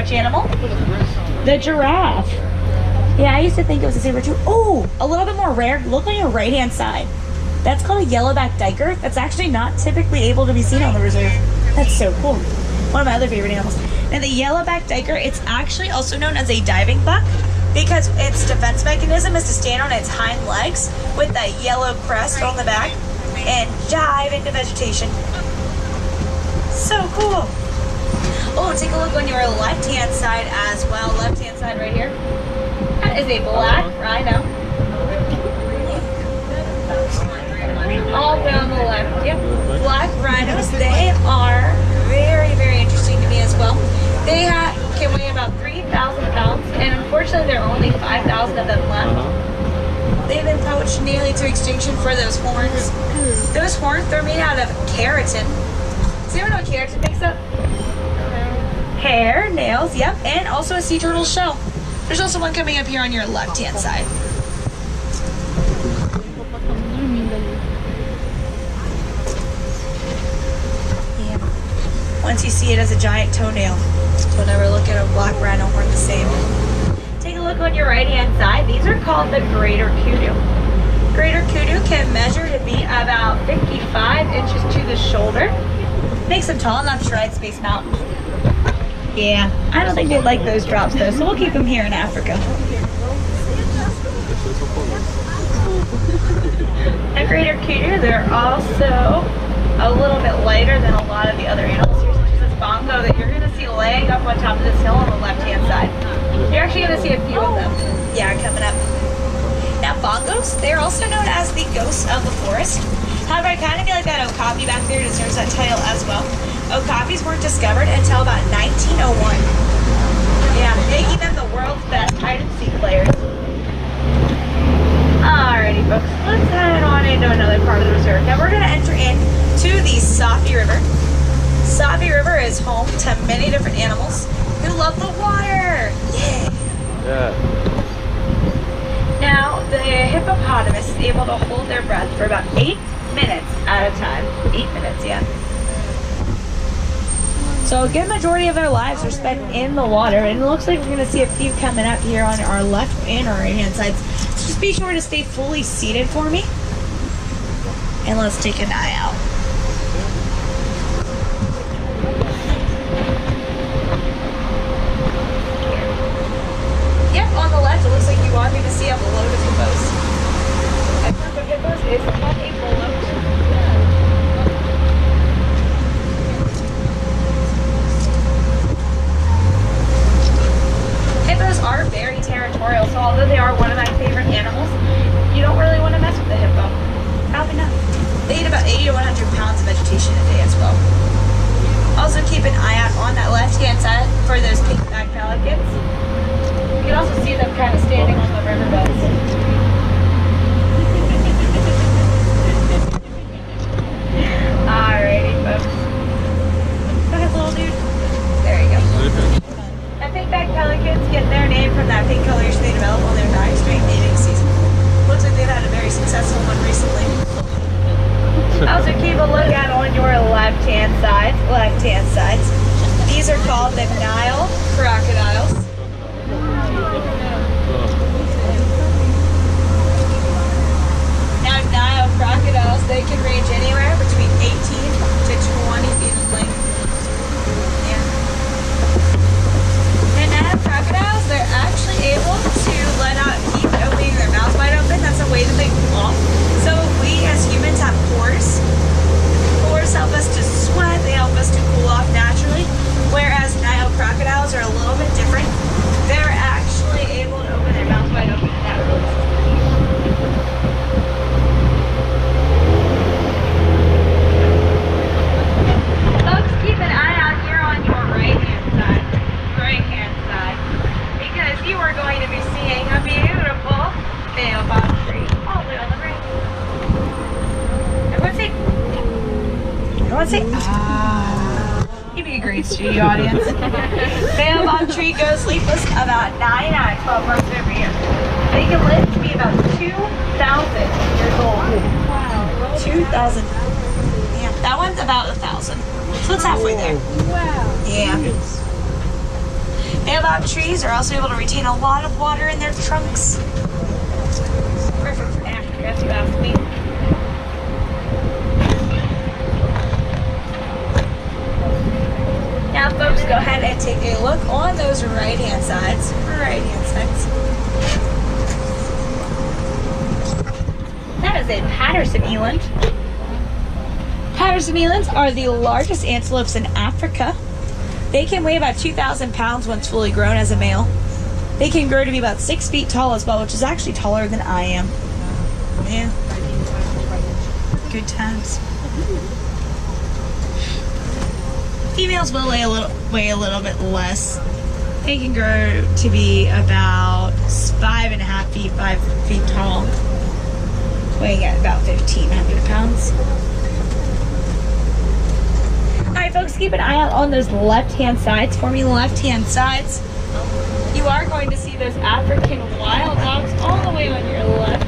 which animal? The giraffe. Yeah, I used to think it was a saber-tooth. Oh, a little bit more rare. Look on your right-hand side. That's called a yellowback duiker. That's actually not typically able to be seen on the reserve. That's so cool. One of my other favorite animals. And the yellowback duiker, it's actually also known as a diving buck because its defense mechanism is to stand on its hind legs with that yellow crest on the back and dive into vegetation. So cool. Oh, take a look on your left-hand side as well. Left-hand side right here. That is a black rhino. All down the left. Yep. Black rhinos. They are very, very interesting to me as well. They can weigh about 3,000 pounds, and unfortunately, there are only 5,000 of them left. They've been poached nearly to extinction for those horns. Those horns, they're made out of keratin. Does anyone know what keratin makes up? Hair, nails, yep, and also a sea turtle shell. There's also one coming up here on your left-hand side. Yeah. Once you see it as a giant toenail, don't ever look at a black rhino horn the same. Take a look on your right-hand side. These are called the greater kudu. Greater kudu can measure to be about 55 inches to the shoulder. Makes them tall enough to ride Space Mountain. Yeah, I don't think they'd like those drops though, so we'll keep them here in Africa. A greater kudu, they're also a little bit lighter than a lot of the other animals here, such as this bongo that you're going to see laying up on top of this hill on the left-hand side. You're actually going to see a few of them. Yeah, coming up. Now bongos, they're also known as the ghosts of the forest. However, I kind of feel like that okapi back there deserves that title as well. Okapis weren't discovered until about 1901. Yeah, making them the world's best hide-and-seek players. Alrighty, folks, let's head on into another part of the reserve. Now we're going to enter into the Safi River. Safi River is home to many different animals who love the water. Yeah. Now, the hippopotamus is able to hold their breath for about 8 minutes at a time. 8 minutes, yeah. So a good majority of their lives are spent in the water, and it looks like we're going to see a few coming up here on our left and our right hand sides. So just be sure to stay fully seated for me, and let's take an eye out. Yep, on the left it looks like you are going to see a load of hippos. A group of hippos is called a bloat. Hippos are very territorial, so although they are one of my favorite animals, you don't really want to mess with the hippo. Probably not. They eat about 80 to 100 pounds of vegetation a day as well. Also keep an eye out on that left-hand side for those pink-backed pelicans. You can also see them kind of standing on the riverbeds. Alrighty, folks. Go ahead, little dude. There you go. And pink-backed pelicans get their name from that pink coloration they develop on their dives during mating season. Looks like they've had a very successful one recently. Also keep a look out on your left-hand sides. These are called the Nile crocodiles. Now Nile crocodiles, they can range anywhere between 18 to 20 feet in length. Crocodiles, they're actually able to keep opening their mouths wide open. That's a way that they cool off. So we as humans have pores. Pores help us to sweat. They help us to cool off naturally. Whereas Nile crocodiles are a little bit different. They're actually able to open their mouths wide open naturally. Folks, keep an eye out here on your right-hand side. Because you are going to be seeing a beautiful baobab tree all the way on the right. Everyone say ah. You'd be a great studio audience. Baobab tree goes leafless about 9 out of 12 months every year. They can live to be about 2,000 years old. Wow. 2,000. Yeah, that one's about 1,000. So it's halfway there. Wow. Yeah. Baobab trees are also able to retain a lot of water in their trunks. Perfect for Africa, if you ask me. Now, folks, go ahead and take a look on those right-hand sides. That is a Patterson eland. Patterson elands are the largest antelopes in Africa. They can weigh about 2,000 pounds once fully grown as a male. They can grow to be about 6 feet tall as well, which is actually taller than I am. Yeah. Good times. Females will weigh a little bit less. They can grow to be about 5.5 feet, 5 feet tall, weighing at about 1,500 pounds. Alright, folks, keep an eye out on those left-hand sides for me. Left-hand sides. You are going to see those African wild dogs all the way on your left.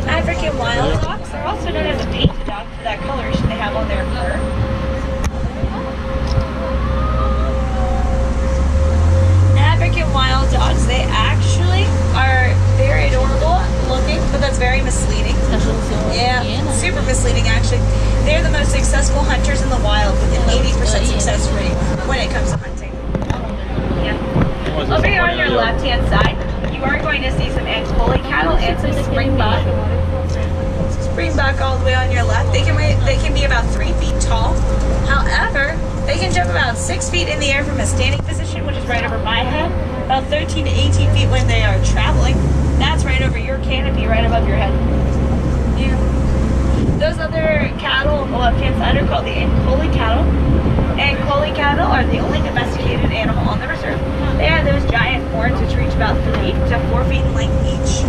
African wild dogs are also known as a painted dog for that coloration they have on their fur. African wild dogs, they actually are very adorable looking, but that's very misleading. Yeah, super misleading actually. They're the most successful hunters in the wild with an 80% success rate when it comes to hunting. Yeah. Over here on your left-hand side, you are going to see some Ankole cattle and some springbok. Springbok all the way on your left. They can be about 3 feet tall. However, they can jump about 6 feet in the air from a standing position, which is right over my head. About 13 to 18 feet when they are traveling. That's right over your canopy, right above your head. Yeah. Those other cattle on the left-hand side are called the Ankole cattle. Ankole cattle are the only domesticated animal on the reserve. They have those giant horns which reach about 3 to 4 feet in length each.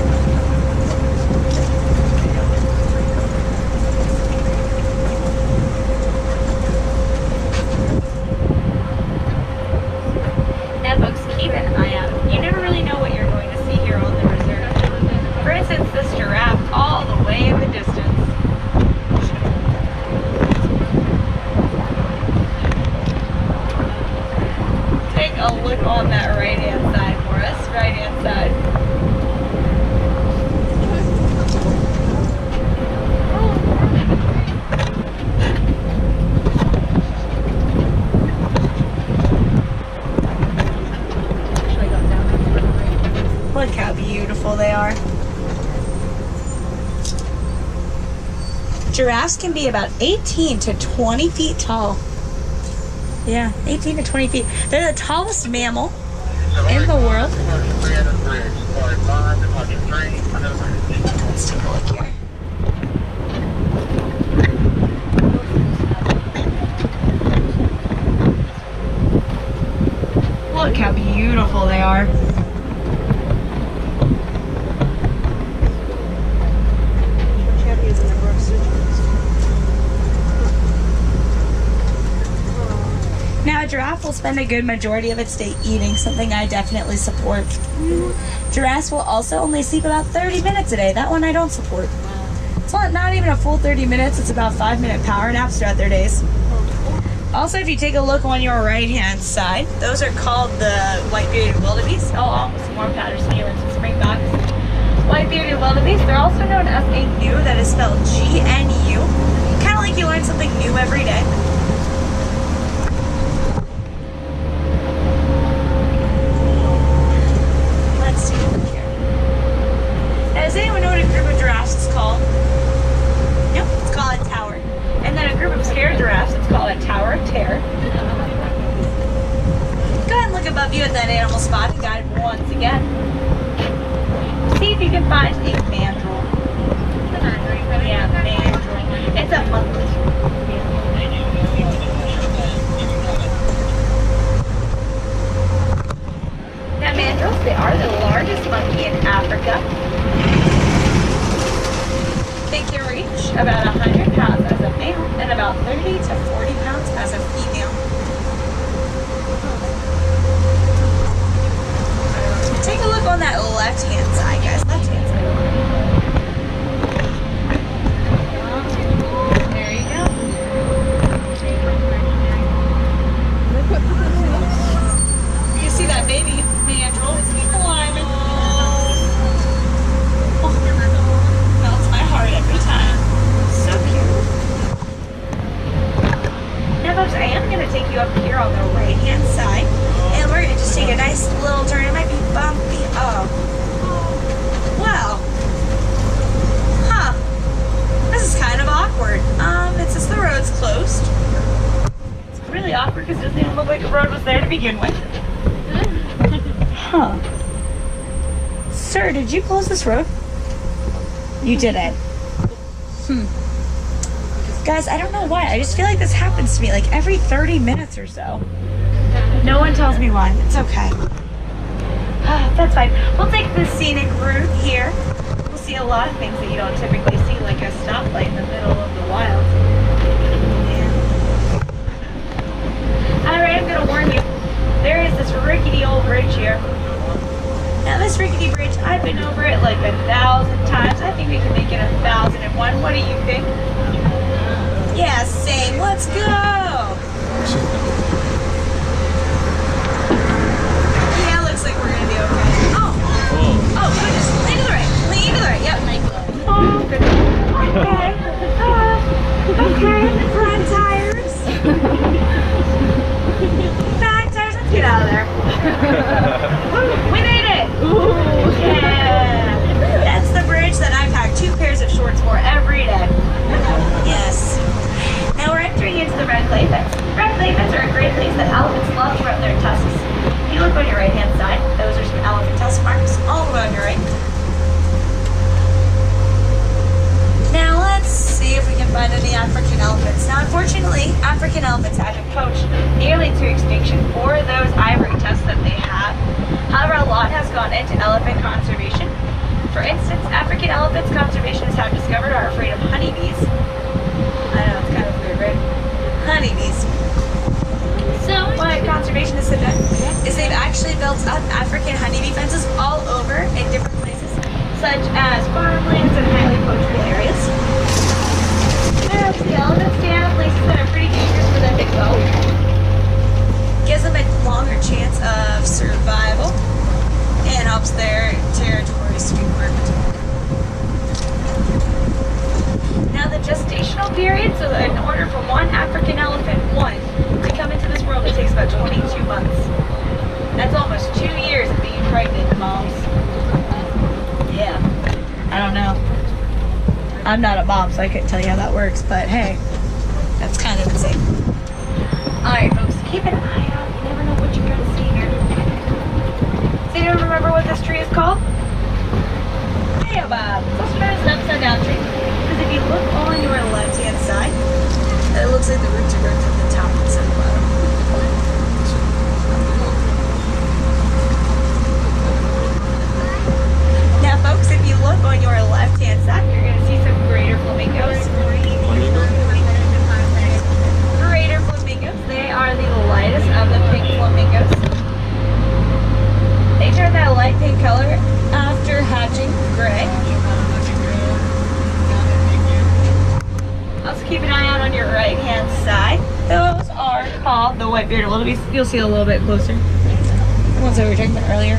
Now, folks, keep an eye out. You never really know what you're going to see here on the reserve. For instance, this giraffe all the way in the distance. Take a look on that right-hand side for us. Right-hand side. Look how beautiful they are. Giraffes can be about 18 to 20 feet tall. Yeah, 18 to 20 feet. They're the tallest mammal in the world. Let's take a look here. Look how beautiful they are. Now, a giraffe will spend a good majority of its day eating, something I definitely support. Giraffes will also only sleep about 30 minutes a day. That one I don't support. It's not even a full 30 minutes. It's about 5-minute power naps throughout their days. Also, if you take a look on your right-hand side, those are called the white-bearded wildebeest. Oh, some more Patterson elands and springboks. White-bearded wildebeest. They're also known as a gnu, that is spelled G-N-U. Kind of like you learn something new every day. Does anyone know what a group of giraffes is called? Yep, it's called a tower. And then a group of scared giraffes, it's called a tower of terror. Go ahead and look above you at that animal spotting guide once again. See if you can find a mandrill. Yeah, mandrill. It's a monkey. Now, mandrills, they are the largest monkey in Africa. They can reach about 100 pounds as a male and about 30 to 40 pounds as a female. Take a look on that left-hand side, guys. Left-hand side. There you go. begin with. Huh. Sir, did you close this road? You didn't. Guys, I don't know why. I just feel like this happens to me like every 30 minutes or so. No one tells me why. It's okay. That's fine. We'll take the scenic route here. We'll see a lot of things that you don't typically see, like a stoplight in the middle of the wild. Alright, I'm gonna warn you. There is this rickety old bridge here. Now this rickety bridge, I've been over it like 1,000 times. I think we can make it 1,001. What do you think? Yeah, same. Let's go! Yeah, looks like we're gonna be okay. Oh goodness. Lean to the right. Lean to the right. Yep. Oh, goodness. Okay. Okay. Front tires. Back tires. Let's get out of there. We made it! Ooh, yeah! That's the bridge that I pack 2 pairs of shorts for every day. Yes. Now we're entering into the red clay pits. Red clay pits are a great place that elephants love to rub their tusks. If you look on your right hand side, those are some elephant tusk marks all the way on your right. Now let's see if we can find any African elephants. Now unfortunately, African elephants have been poached nearly to extinction for those ivory tusks that they have. However, a lot has gone into elephant conservation. For instance, African elephants conservationists have discovered are afraid of honeybees. I know, it's kind of weird, right? Honeybees. So what conservationists have done is they've actually built up African honeybee fences all over in different places, such as farmlands and highly poachable areas. The elephants stay out of places that are pretty dangerous for them to go. Gives them a longer chance of survival and helps their territories to be marked. Now the gestational period, so in order for one African elephant, to come into this world, it takes about 22 months. That's almost 2 years of being pregnant, moms. Yeah, I don't know. I'm not a mom, so I couldn't tell you how that works, but hey, that's kind of insane. Alright folks, keep an eye out. You never know what you're going to see here. Does anyone remember what this tree is called? Baobab. It's also known as an upside down tree. Because if you look on your left hand side, it looks like the roots are going from the top instead of the bottom. Now folks, if you look on your left hand side, you're going to see some greater flamingos. Greater flamingos, they are the lightest of the pink flamingos. They turn that light pink color after hatching gray. Also keep an eye out on your right hand side. Those are called the white-bearded wildebeest. You'll see a little bit closer. The ones that we were talking about earlier.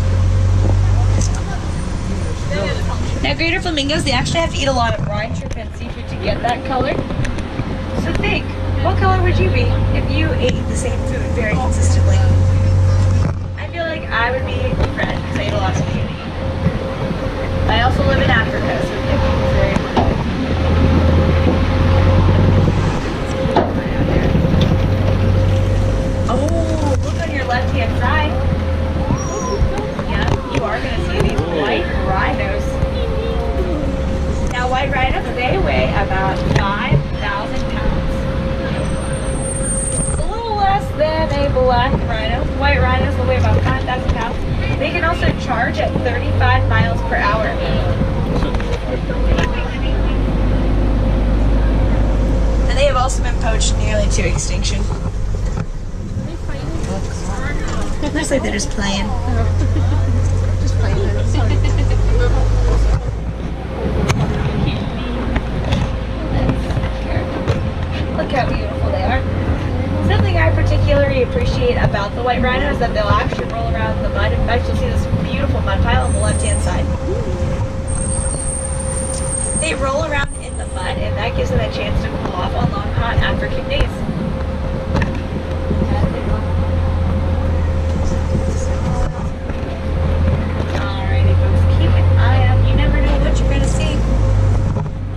Now greater flamingos, they actually have to eat a lot of brine, shrimp, and seafood to get that color. So think, what color would you be if you ate the same food very consistently? I feel like I would be red because I eat a lot of spaghetti. I also live in Africa, so it's very Oh, look on your left hand side. Yeah, you are going to see these white rhinos. Now white rhinos, they weigh about 5,000 pounds. It's a little less than a black rhino. White rhinos will weigh about 5,000 pounds. They can also charge at 35 miles per hour. And they have also been poached nearly to extinction. Looks like they're just playing. Just playing. Look how beautiful they are. Something I particularly appreciate about the white rhino is that they'll actually roll around in the mud. In fact, you'll see this beautiful mud pile on the left-hand side. They roll around in the mud, and that gives them a chance to cool off on long, hot African days. Alrighty, folks, keep an eye out. You never know what you're going to see.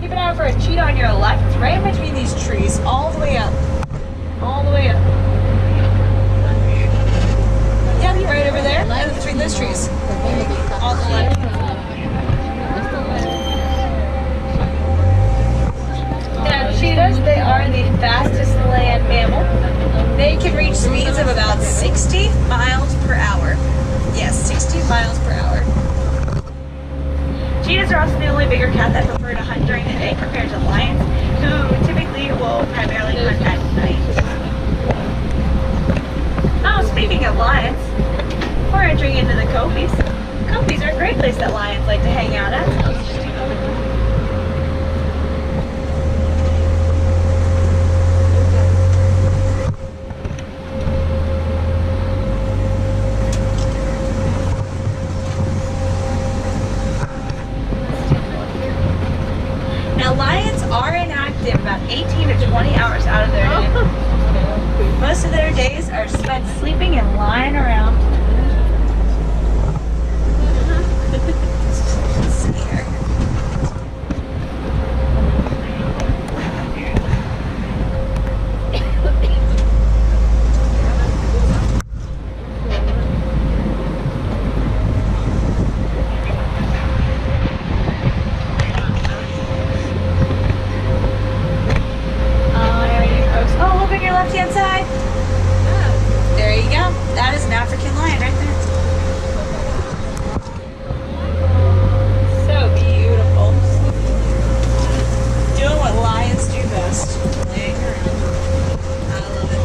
Keep an eye out for a cheetah on your left. It's right in between these trees, all the way up. All the way up. slightly bigger cat that prefer to hunt during the day compared to lions, who typically will primarily hunt at night. Oh, speaking of lions, we're entering into the Copies. Copies are a great place that lions like to hang out at. Now, lions are inactive about 18 to 20 hours out of their day. Most of their days are spent sleeping and lying around. Left-hand side. There you go. That is an African lion right there. So beautiful. Doing what lions do best. Laying around. I love it.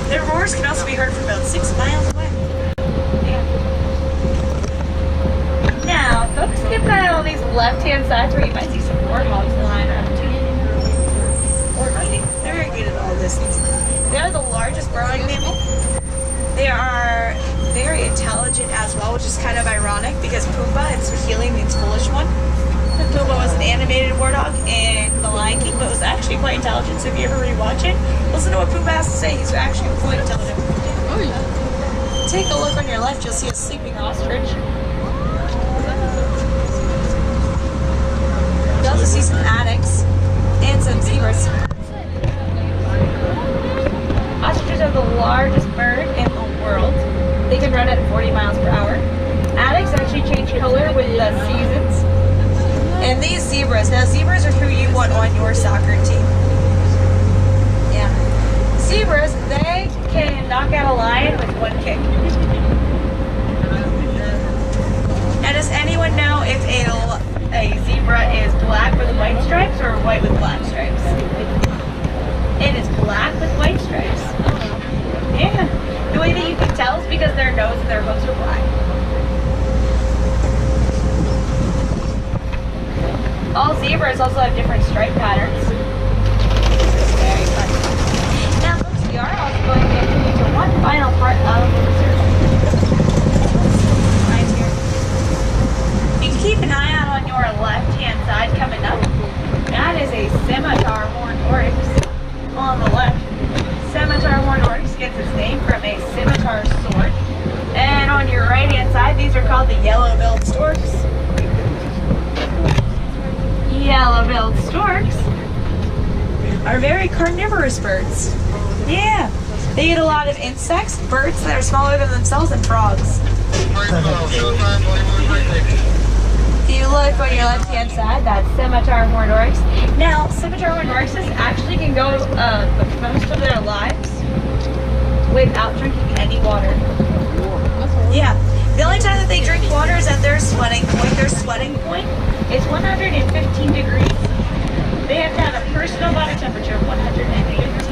Their roars can also be heard from about 6 miles away. Yeah. Now, folks, keep an eye on these left-hand sides where you might see some warthogs lying around too. Or eating. They're very good at all those things. They are the largest burrowing mammal. They are very intelligent as well, which is kind of ironic because Pumbaa in Swahili means foolish one. Pumbaa was an animated warthog in The Lion King, but was actually quite intelligent. So if you ever rewatch it, listen to what Pumbaa has to say. He's actually quite intelligent. Oh, yeah. Take a look on your left, you'll see a sleeping ostrich. You'll also see some addax and some zebras. Ostriches are the largest bird in the world. They can run at 40 miles per hour. Addax actually change color with the seasons. And these zebras, now zebras are who you want on your soccer team. Yeah. Zebras, they can knock out a lion with one kick. Now does anyone know if a zebra is black with white stripes or white with black stripes? It is black with white stripes. Yeah. The way that you can tell is because their nose and their hooves are black. All zebras also have different stripe patterns. Very fun. Now, folks, we are also going to enter into one final part of the research. Right here. You can keep an eye out on your left-hand side coming up. That is a scimitar horned oryx. On the left, scimitar horned oryx gets its name from a scimitar sword. And on your right hand side, these are called the yellow-billed storks. Yellow-billed storks are very carnivorous birds. Yeah, they eat a lot of insects, birds that are smaller than themselves, and frogs. If you look on your left-hand side, that's scimitar horned oryx. Now, scimitar horned oryxes actually can go most of their lives without drinking any water. Yeah, the only time that they drink water is at their sweating point. Their sweating point is 115 degrees. They have to have a personal body temperature of 115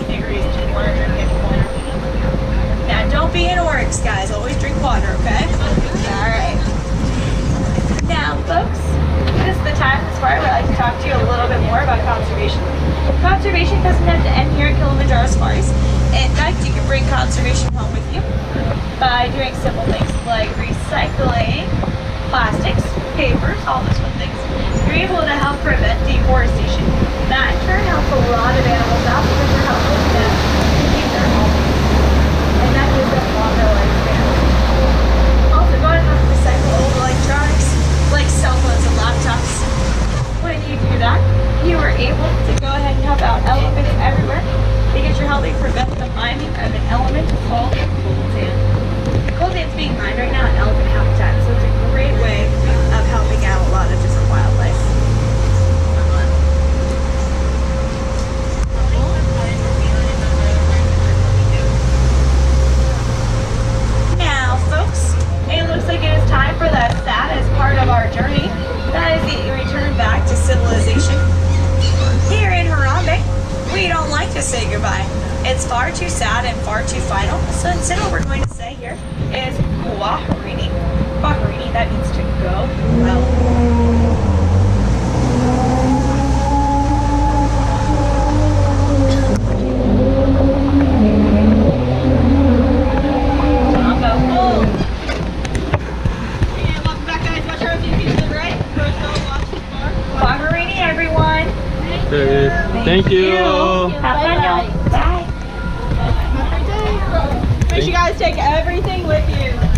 degrees to want to drink any water. Now, don't be an oryx, guys. Always drink water, okay? All right. Now, folks, this is the time this part where I like to talk to you a little bit more about conservation. Conservation doesn't have to end here at Kilimanjaro Safaris. In fact, you can bring conservation home with you by doing simple things like recycling plastics, papers, all those fun things. You're able to help prevent deforestation. That in turn helps a lot of animals out because you're helping them keep their homes. And that gives them longer lifespan. Also, go ahead and recycle old electronics like cell phones and laptops. When you do that, you are able to go ahead and help out elephants everywhere because you're helping prevent the mining of an element called coltan. Coltan's being mined right now in elephant habitat, so it's a great way of helping out a lot of different wildlife. There it is. Thank you. Have fun, y'all. Bye. Make sure you guys take everything with you.